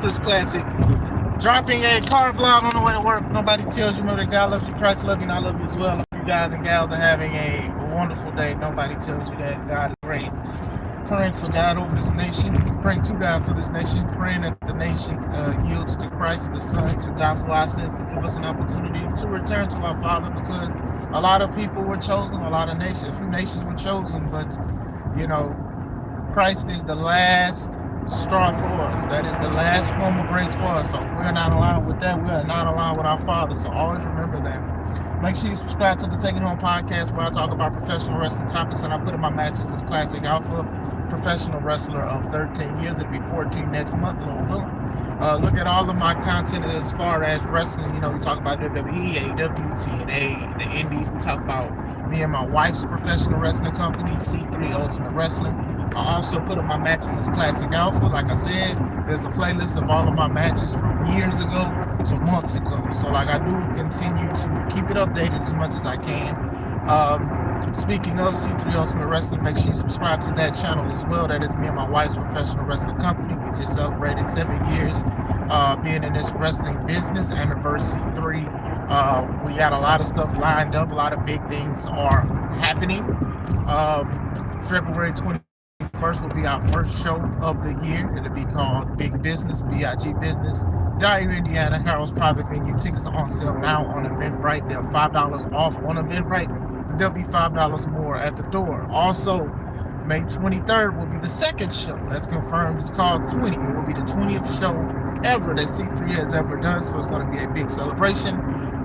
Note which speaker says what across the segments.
Speaker 1: Truckers Classic. Dropping a car vlog on the way to work. Nobody tells you, know that God loves you, Christ loves you, and I love you as well. I hope you guys and gals are having a wonderful day. Nobody tells you that. God is great. Praying for God over this nation. Praying to God for this nation. Praying that the nation yields to Christ, the Son, to die for our sins, to give us an opportunity to return to our Father, because a lot of people were chosen, a few nations were chosen, but, you know, Christ is the last straw for us. That is the last form of grace for us. So if we're not aligned with that, we are not aligned with our Father. So always remember that. Make sure you subscribe to the Taking Home podcast, where I talk about professional wrestling topics, and I put in my matches as Classic Alpha, professional wrestler of 13 years. It'll be 14 next month, Lord willing. Look at all of my content as far as wrestling. You know, we talk about WWE, AEW, TNA, the Indies. We talk about me and my wife's professional wrestling company, C3 Ultimate Wrestling. I also put up my matches as Classic Alpha. Like I said, there's a playlist of all of my matches from years ago to months ago. So like, I do continue to keep it updated as much as I can. Speaking of C3 Ultimate Wrestling, make sure you subscribe to that channel as well. That is me and my wife's professional wrestling company. We just celebrated 7 years being in this wrestling business, anniversary 3. We got a lot of stuff lined up. A lot of big things are happening. February 21st will be our first show of the year. It'll be called Big Business, B-I-G Business, Dyer, Indiana, Harold's Private Venue. Tickets are on sale now on Eventbrite. They're $5 off on Eventbrite. There'll be $5 more at the door. Also, May 23rd will be the second show. That's confirmed. It's called 20. It will be the 20th show ever that C3 has ever done. So it's going to be a big celebration,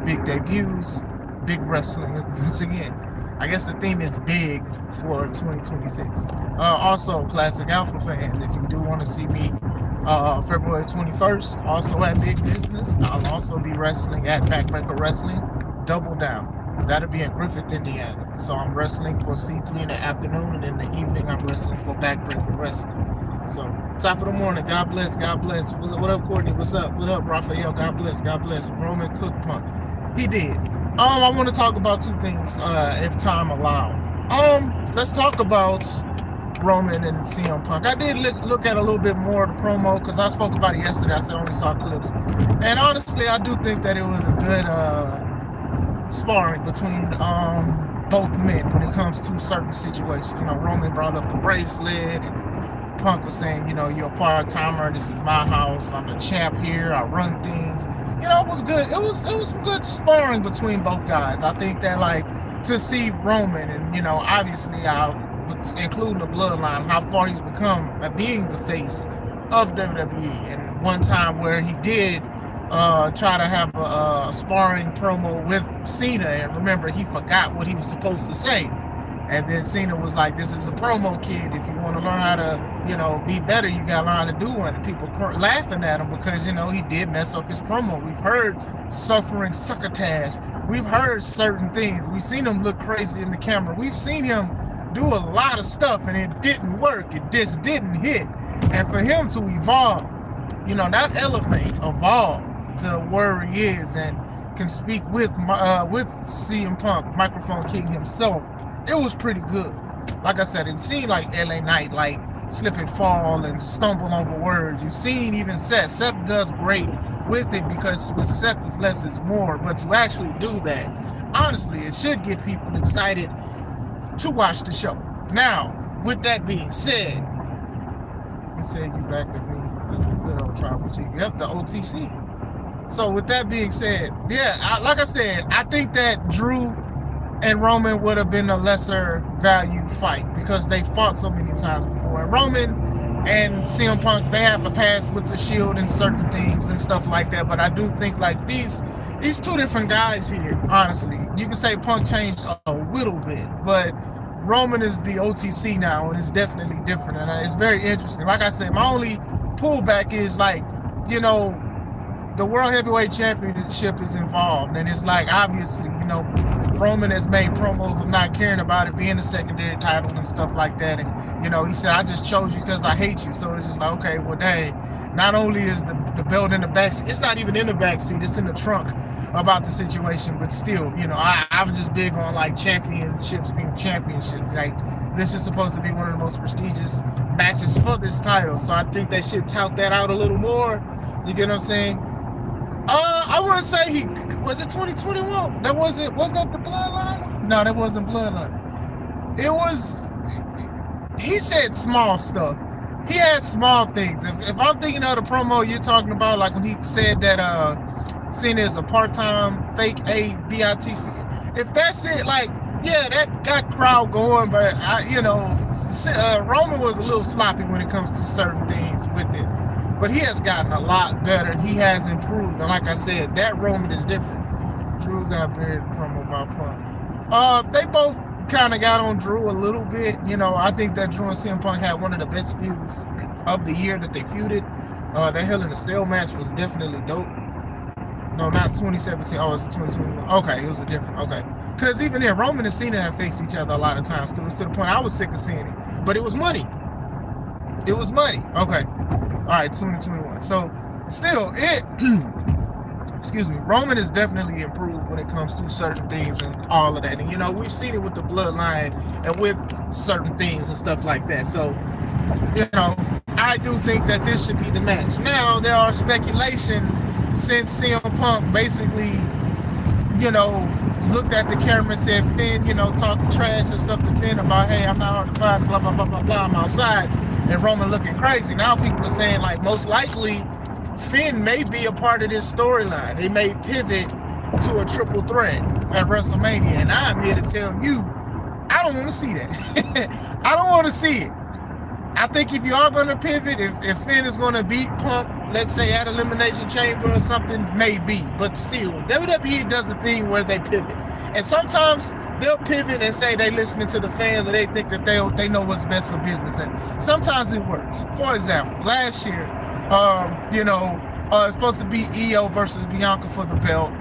Speaker 1: big debuts, big wrestling. Once again, I guess the theme is big for 2026. Also, Classic Alpha fans, if you do want to see me February 21st, also at Big Business, I'll also be wrestling at Backbreaker Wrestling, Double Down. That'll be in Griffith, Indiana. So I'm wrestling for C3 in the afternoon, and in the evening I'm wrestling for Backbreaker Wrestling. So, top of the morning, God bless, God bless. What up, Courtney? What's up? What up, Raphael? God bless, God bless. Roman Cook Punk. He did. I want to talk about two things, if time allow. Let's talk about Roman and CM Punk. I did look at a little bit more of the promo, because I spoke about it yesterday. I said I only saw clips. And honestly, I do think that it was a good sparring between both men when it comes to certain situations. You know, Roman brought up the bracelet, and Punk was saying, you know, you're a part-timer, this is my house, I'm the champ here, I run things. You know, it was good. It was some good sparring between both guys. I think that, like, to see Roman, and, you know, obviously including the bloodline, how far he's become at being the face of WWE. And one time where he did try to have a sparring promo with Cena, and remember, he forgot what he was supposed to say. And then Cena was like, this is a promo, kid. If you want to learn how to, you know, be better, you got to learn how to do one. And people laughing at him because, you know, he did mess up his promo. We've heard suffering succotash. We've heard certain things. We've seen him look crazy in the camera. We've seen him do a lot of stuff, and it didn't work. It just didn't hit. And for him to evolve, you know, not elevate, evolve to where he is and can speak with CM Punk, Microphone King himself, it was pretty good. Like I said, it seemed like LA Knight, like, slip and fall and stumble over words. You've seen even Seth. Seth does great with it, because with Seth is less is more. But to actually do that, honestly, it should get people excited to watch the show. Now, with that being said, I said you back with me. That's a good old tribal chief. Yep, the OTC. So with that being said, yeah, like I said, I think that Drew and Roman would have been a lesser value fight, because they fought so many times before. And Roman and CM Punk, they have a past with the Shield and certain things and stuff like that. But I do think, like, these two different guys here, honestly. You can say Punk changed a little bit, but Roman is the OTC now, and it's definitely different. And it's very interesting. Like I said, my only pullback is, like, you know, the World Heavyweight Championship is involved, and it's like, obviously, you know, Roman has made promos of not caring about it being a secondary title and stuff like that. And, you know, he said, I just chose you because I hate you. So it's just like, okay, well, dang, not only is the belt in the back seat, it's not even in the back seat, it's in the trunk about the situation. But still, you know, I was just big on, like, championships being championships. Like, this is supposed to be one of the most prestigious matches for this title. So I think they should tout that out a little more. You get what I'm saying? I wouldn't say he was it 2021. Was that the Bloodline? No, that wasn't Bloodline. It was. He said small stuff. He had small things. If I'm thinking of the promo you're talking about, like when he said that Cena is a part-time fake ABITC. If that's it, like, yeah, that got crowd going, but Roman was a little sloppy when it comes to certain things with it. But he has gotten a lot better, and he has improved. And like I said, that Roman is different. Drew got buried promo by Punk. They both kind of got on Drew a little bit. I think that Drew and CM Punk had one of the best feuds of the year that they feuded. That Hell in a Cell match was definitely dope. No, not 2017. Oh, it's 2021. Okay, it was a different. Okay. Because even then, Roman and Cena have faced each other a lot of times, too. It's to the point I was sick of seeing it. But it was money. It was money. Okay. All right, 2021. So, still, excuse me, Roman has definitely improved when it comes to certain things and all of that. And, we've seen it with the Bloodline and with certain things and stuff like that. So, I do think that this should be the match. Now, there are speculation since CM Punk basically, looked at the camera and said, Finn, talking trash and stuff to Finn about, hey, I'm not hard to find, blah, blah, blah, blah, blah, I'm outside. And Roman looking crazy. Now people are saying, like, most likely Finn may be a part of this storyline. They may pivot to a triple threat at WrestleMania. And I'm here to tell you, I don't want to see that. I don't want to see it. I think if you are going to pivot, if Finn is going to beat Punk, let's say at Elimination Chamber or something, maybe. But still, WWE does a thing where they pivot. And sometimes they'll pivot and say they listening to the fans and they think that they know what's best for business. And sometimes it works. For example, last year, it's supposed to be Io versus Bianca for the belt.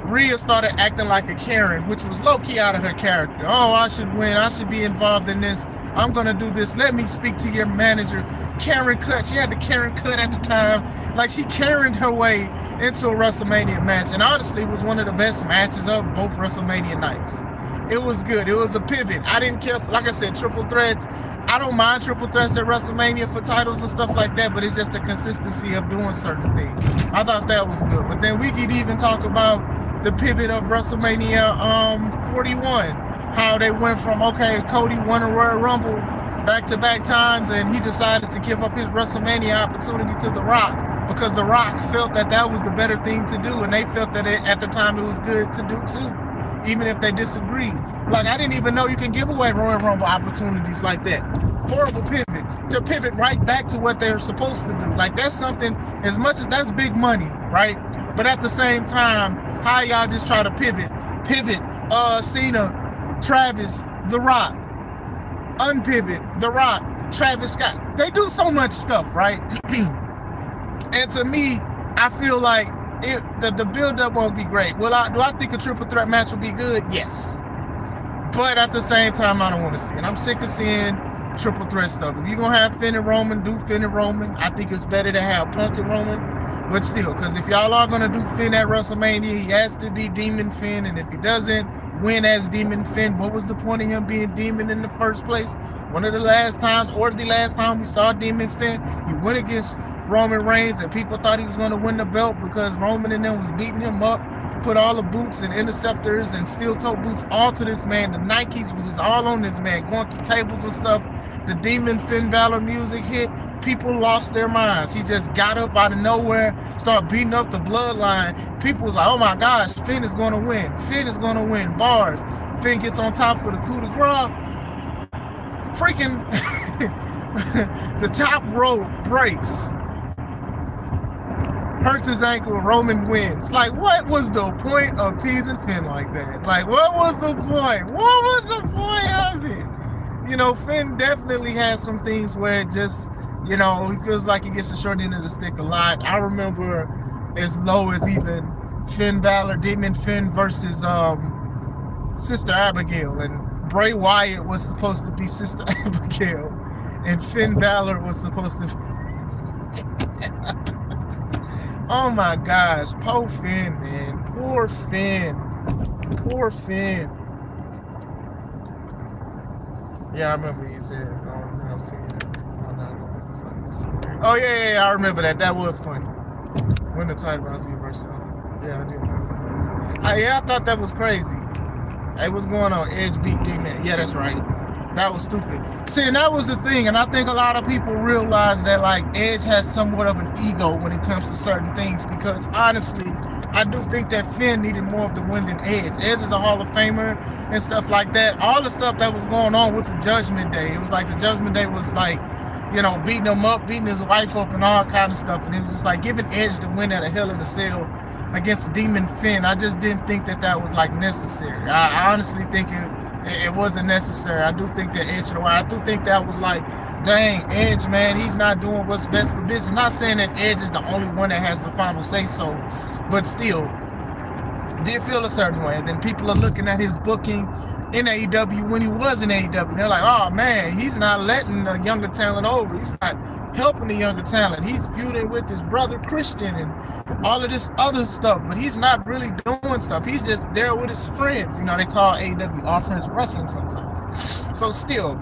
Speaker 1: Rhea started acting like a Karen, which was low-key out of her character. Oh, I should win. I should be involved in this. I'm going to do this. Let me speak to your manager. Karen cut. She had the Karen cut at the time. Like, she Karen'd her way into a WrestleMania match. And honestly, it was one of the best matches of both WrestleMania nights. It was good. It was a pivot. I didn't care for, like I said, triple threats. I don't mind triple threats at WrestleMania for titles and stuff like that, but it's just the consistency of doing certain things. I thought that was good. But then we could even talk about the pivot of WrestleMania 41. How they went from, okay, Cody won a Royal Rumble back-to-back times, and he decided to give up his WrestleMania opportunity to The Rock because The Rock felt that that was the better thing to do, and they felt that at the time it was good to do too, even if they disagreed. Like, I didn't even know you can give away Royal Rumble opportunities like that. Horrible pivot. To pivot right back to what they're supposed to do. Like, that's something, as much as that's big money, right? But at the same time, how y'all just try to pivot, Cena, Travis, The Rock, unpivot, The Rock, Travis Scott. They do so much stuff, right? And to me, I feel like the build-up won't be great. Do I think a triple threat match will be good? Yes. But at the same time, I don't want to see it. I'm sick of seeing triple threat stuff. If you're going to have Finn and Roman, do Finn and Roman. I think it's better to have Punk and Roman. But still, because if y'all are going to do Finn at WrestleMania, he has to be Demon Finn. And if he doesn't win as Demon Finn, what was the point of him being Demon in the first place? One of the last times, or the last time we saw Demon Finn, he went against Roman Reigns, and people thought he was going to win the belt because Roman and them was beating him up, put all the boots and interceptors and steel-toe boots all to this man. The Nikes was just all on this man, going through tables and stuff. The Demon Finn Balor music hit. People lost their minds. He just got up out of nowhere, started beating up the Bloodline. People was like, oh my gosh, Finn is going to win. Finn is going to win. Bars. Finn gets on top for the coup de grace. Freaking the top rope breaks. Hurts his ankle, Roman wins. Like, what was the point of teasing Finn like that? Like, what was the point? What was the point of it? Finn definitely has some things where it just, he feels like he gets the short end of the stick a lot. I remember as low as even Finn Balor, Demon Finn versus Sister Abigail. And Bray Wyatt was supposed to be Sister Abigail. And Finn Balor was supposed to oh my gosh, poor Finn, man. Poor Finn. Poor Finn. Yeah, I remember he said, as long as I don't see it, I'm not going to miss like this. Oh yeah, I remember that. That was funny. When the title was universal. Yeah, I do remember. I thought that was crazy. Hey, what's going on? Edge beat D-Man. Yeah, that's right. That was stupid. See, and that was the thing, and I think a lot of people realize that like Edge has somewhat of an ego when it comes to certain things, because honestly, I do think that Finn needed more of the win than Edge. Edge is a Hall of Famer and stuff like that. All the stuff that was going on with the Judgment Day, it was like the Judgment Day was like, you know, beating him up, beating his wife up, and all kind of stuff. And it was just like giving Edge the win at a Hell in a Cell against Demon Finn. I just didn't think that that was like necessary. I honestly think it wasn't necessary. I do think that Edge, I do think that was like, dang, Edge, man, he's not doing what's best for business. Not saying that Edge is the only one that has the final say so, but still, did feel a certain way. And then people are looking at his booking in AEW when he was in AEW. They're like, oh man, he's not letting the younger talent over. He's not helping the younger talent. He's feuding with his brother Christian and all of this other stuff, but he's not really doing stuff. He's just there with his friends. You know, they call AEW All Friends Wrestling sometimes. So still,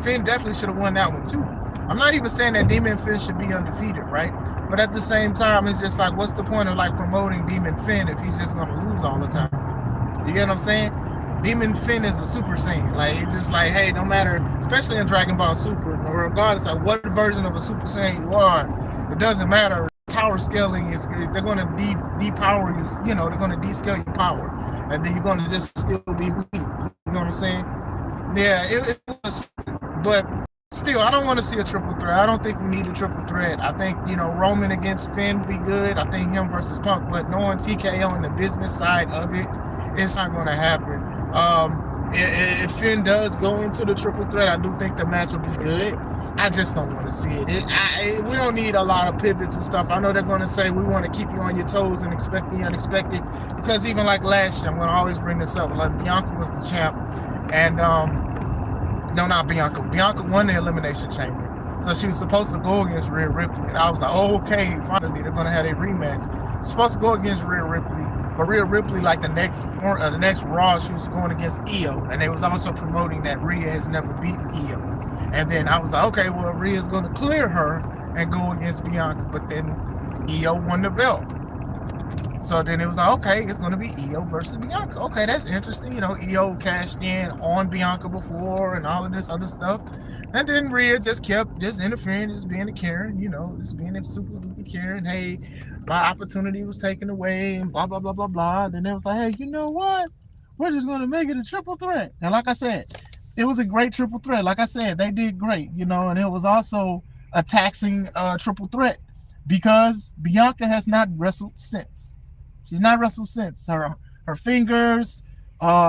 Speaker 1: Finn definitely should have won that one too. I'm not even saying that Demon Finn should be undefeated, right? But at the same time, it's just like, what's the point of like promoting Demon Finn if he's just gonna lose all the time? You get what I'm saying? Demon Finn is a Super Saiyan. Like, it's just like, hey, no matter, especially in Dragon Ball Super, regardless of what version of a Super Saiyan you are, it doesn't matter. Power scaling is, they're going to depower you, you know, they're going to descale your power. And then you're going to just still be weak. You know what I'm saying? Yeah, it was, but still, I don't want to see a triple threat. I don't think we need a triple threat. I think, you know, Roman against Finn would be good. I think him versus Punk, but knowing TKO on the business side of it, it's not going to happen. If Finn does go into the triple threat, I do think the match will be good. I just don't want to see it. We don't need a lot of pivots and stuff. I know they're going to say we want to keep you on your toes and expect the unexpected, because even like last year, I'm going to always bring this up. Like, Bianca was the champ, and no, not Bianca. Bianca won the Elimination Chamber. So she was supposed to go against Rhea Ripley. And I was like, oh, okay, finally, they're going to have a rematch. Supposed to go against Rhea Ripley. But Rhea Ripley, like the next Raw, she was going against Io. And they was also promoting that Rhea has never beaten Io. And then I was like, okay, well, Rhea's going to clear her and go against Bianca. But then Io won the belt. So then it was like, okay, it's going to be Io versus Bianca. Okay, that's interesting. You know, Io cashed in on Bianca before and all of this other stuff. And then Rhea just kept just interfering, just being a Karen, you know, just being a super duper Karen. Hey, my opportunity was taken away and blah, blah, blah, blah, blah. Then it was like, hey, you know what? We're just going to make it a triple threat. And like I said, it was a great triple threat. Like I said, they did great, you know, and it was also a taxing triple threat because Bianca has not wrestled since. She's not wrestled since. Her fingers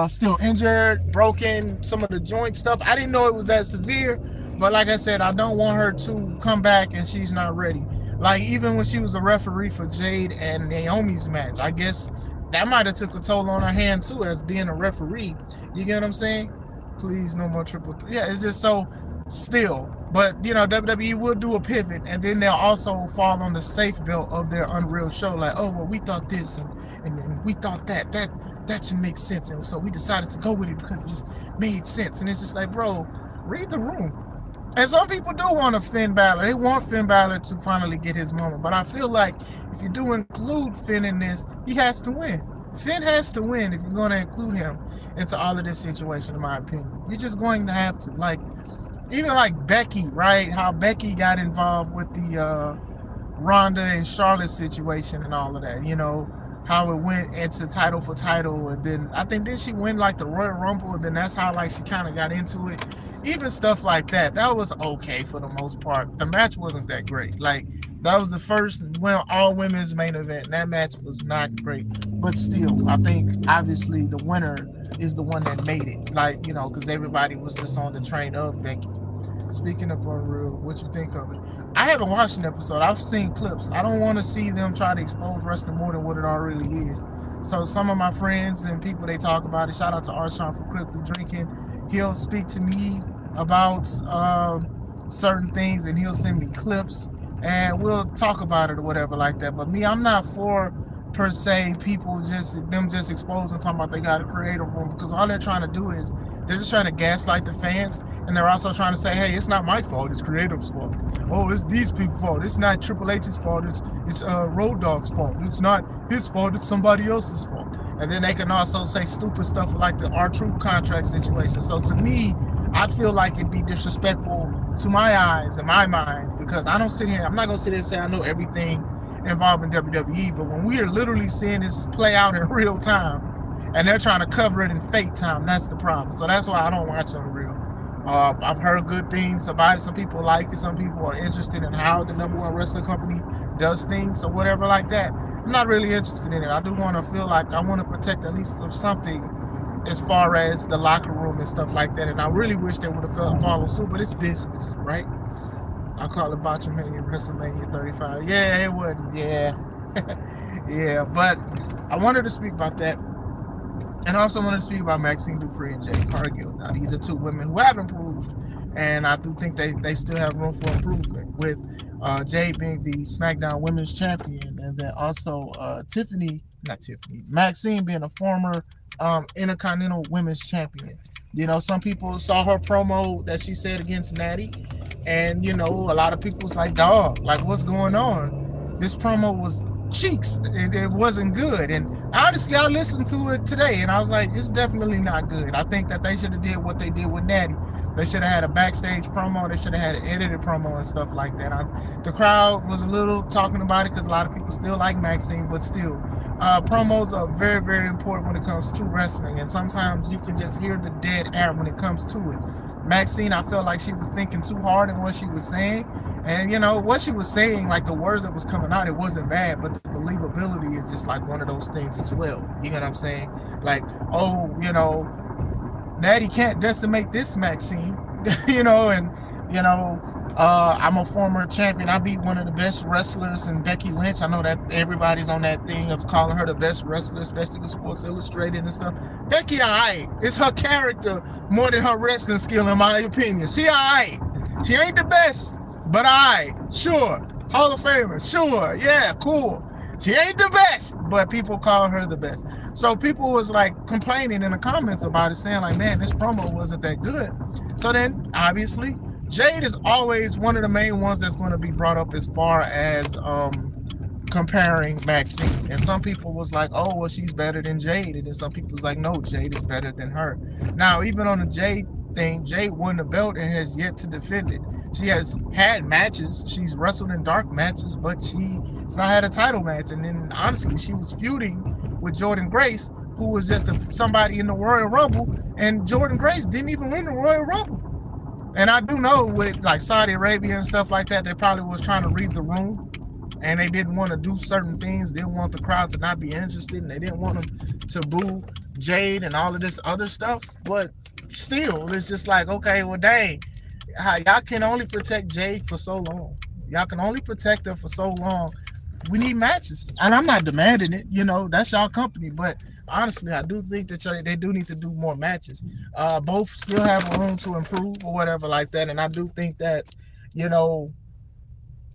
Speaker 1: still injured, broken, some of the joint stuff. I didn't know it was that severe, but like I said, I don't want her to come back and she's not ready. Like, even when she was a referee for Jade and Naomi's match, I guess that might have took a toll on her hand too, as being a referee. You get what I'm saying? Please, no more triple threat. Yeah, it's just so still. But, you know, WWE will do a pivot, and then they'll also fall on the safe belt of their Unreal show. Like, oh, well, we thought this, and we thought that should make sense. And so we decided to go with it because it just made sense. And it's just like, bro, read the room. And some people do want a Finn Balor. They want Finn Balor to finally get his moment. But I feel like if you do include Finn in this, he has to win. Finn has to win if you're going to include him into all of this situation, in my opinion. You're just going to have to. Like, even like Becky, right? How Becky got involved with the Ronda and Charlotte situation and all of that. You know, how it went into title for title. And then I think, did she win like the Royal Rumble? And then that's how like she kind of got into it. Even stuff like that. That was okay for the most part. The match wasn't that great. Like, that was the first all women's main event. And that match was not great. But still, I think obviously the winner is the one that made it. Like, you know, because everybody was just on the train of Becky. Speaking of Unreal, what you think of it? I haven't watched an episode. I've seen clips. I don't want to see them try to expose wrestling more than what it already is. So some of my friends and people, they talk about it. Shout out to Arshawn for Cripply Drinking. He'll speak to me about certain things, and he'll send me clips, and we'll talk about it or whatever like that. But me, I'm not for per se people just exposing, talking about they got a creative room, because all they're trying to do is they're just trying to gaslight the fans, and they're also trying to say, hey, it's not my fault, it's creative's fault. Oh, it's these people's fault. It's not Triple H's fault. It's Road Dogg's fault. It's not his fault. It's somebody else's fault. And then they can also say stupid stuff like the R-Truth contract situation. So to me, I feel like it'd be disrespectful to my eyes and my mind, because I'm not gonna sit here and say I know everything involved in WWE, but when we are literally seeing this play out in real time and they're trying to cover it in fake time, that's the problem. So that's why I don't watch it on real. I've heard good things about it. Some people like it. Some people are interested in how the #1 wrestling company does things or whatever like that. I'm not really interested in it. I do want to feel like I want to protect at least of something as far as the locker room and stuff like that. And I really wish they would have followed suit, but it's business, right? I call it Botchamania WrestleMania 35. Yeah, it wasn't. Yeah. Yeah, but I wanted to speak about that. And I also wanted to speak about Maxxine Dupri and Jade Cargill. Now, these are two women who have improved, and I do think they still have room for improvement, with Jade being the SmackDown Women's Champion, and then also Maxxine being a former Intercontinental Women's Champion. You know, some people saw her promo that she said against Natty, and, you know, a lot of people was like, dog, like, what's going on? This promo was cheeks. It wasn't good. And honestly, I listened to it today, and I was like, it's definitely not good. I think that they should have did what they did with Natty. They should have had a backstage promo. They should have had an edited promo and stuff like that. The crowd was a little talking about it because a lot of people still like Maxxine, but still, promos are very, very important when it comes to wrestling, and sometimes you can just hear the dead air when it comes to it. Maxxine, I felt like she was thinking too hard in what she was saying, and, you know, what she was saying, like the words that was coming out, it wasn't bad, but the believability is just like one of those things as well. You know what I'm saying? Like, oh, you know, Natty can't decimate this Maxxine, you know, and, you know, I'm a former champion. I beat one of the best wrestlers in Becky Lynch. I know that everybody's on that thing of calling her the best wrestler, especially with Sports Illustrated and stuff. Becky, alright. It's her character more than her wrestling skill, in my opinion. She alright. She ain't the best, but alright. Sure. Hall of Famer. Sure. Yeah, cool. She ain't the best, but people call her the best. So people was like complaining in the comments about it, saying like, man, this promo wasn't that good. So then, obviously, Jade is always one of the main ones that's going to be brought up as far as comparing Maxxine. And some people was like, oh, well, she's better than Jade. And then some people was like, no, Jade is better than her. Now, even on the Jade thing, Jade won the belt and has yet to defend it. She has had matches. She's wrestled in dark matches, but she's not had a title match. And then, honestly, she was feuding with Jordynne Grace, who was just somebody in the Royal Rumble. And Jordynne Grace didn't even win the Royal Rumble. And I do know with like Saudi Arabia and stuff like that, they probably was trying to read the room, and they didn't want to do certain things. They didn't want the crowd to not be interested, and they didn't want them to boo Jade and all of this other stuff. But still, it's just like, okay, well, dang, y'all can only protect Jade for so long. Y'all can only protect her for so long. We need matches, and I'm not demanding it. You know, that's y'all company, but honestly, I do think that they do need to do more matches. Both still have room to improve or whatever like that, and I do think that, you know,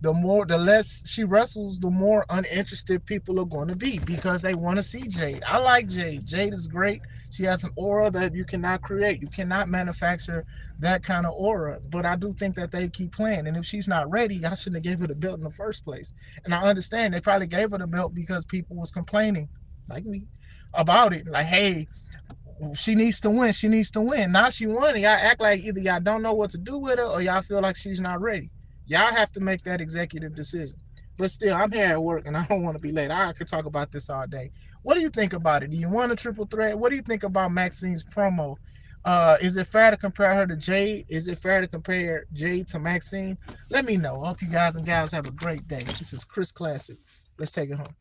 Speaker 1: the less she wrestles, the more uninterested people are going to be, because they want to see Jade. I like Jade. Jade is great. She has an aura that you cannot create. You cannot manufacture that kind of aura. But I do think that they keep playing. And if she's not ready, I shouldn't have gave her the belt in the first place. And I understand they probably gave her the belt because people was complaining, like me, about it. Like, hey, she needs to win. She needs to win. Now she won, and y'all act like either y'all don't know what to do with her or y'all feel like she's not ready. Y'all have to make that executive decision. But still, I'm here at work, and I don't want to be late. I could talk about this all day. What do you think about it? Do you want a triple threat? What do you think about Maxxine's promo? Is it fair to compare her to Jade? Is it fair to compare Jade to Maxxine? Let me know. I hope you guys and gals have a great day. This is Chris Classic. Let's take it home.